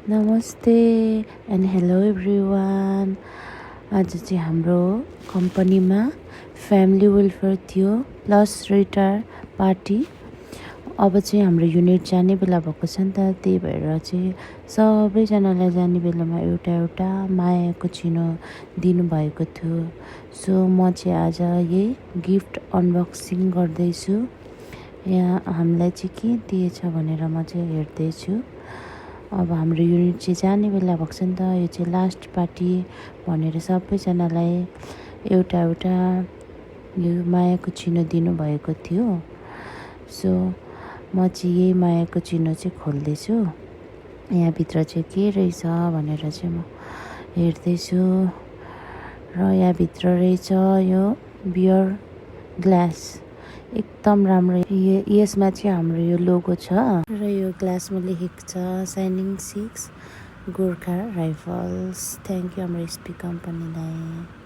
नमस्ते and hello everyone. आज चाहिँ हाम्रो कम्पनीमा फ्यामिली वेलफेयर थियो प्लस रिटायर पार्टी। अब चाहिँ हाम्रो युनिट जाने बेला भएको छ नि त, त्यही भएर चाहिँ सबैजनालाई जाने बेलामा एउटा एउटा मायाको चिनो दिनुभएको थियो। सो म चाहिँ आज यही गिफ्ट अनबक्सिङ गर्दैछु। यहाँ हामीलाई चाहिँ के दिएछ भनेर म चाहिँ हेर्दैछु। अब हाम्रो युनिट चाहिँ जाने बेला भएको छ नि त, यो चाहिँ लास्ट पार्टी भनेर सबैजनालाई एउटा एउटा यो मायाको चिनो दिनुभएको थियो। सो म चाहिँ यही मायाको चिनो चाहिँ खोल्दैछु। यहाँभित्र चाहिँ के रहेछ भनेर चाहिँ म हेर्दैछु र यहाँभित्र रहेछ यो बियर ग्लास, एकदम राम्रो। यसमा चाहिँ हाम्रो यो लोगो छ र यो ग्लासमा लेखेको छ shining 6 Gorkha rifles. Thank you हाम्रो एसपी कम्पनीलाई।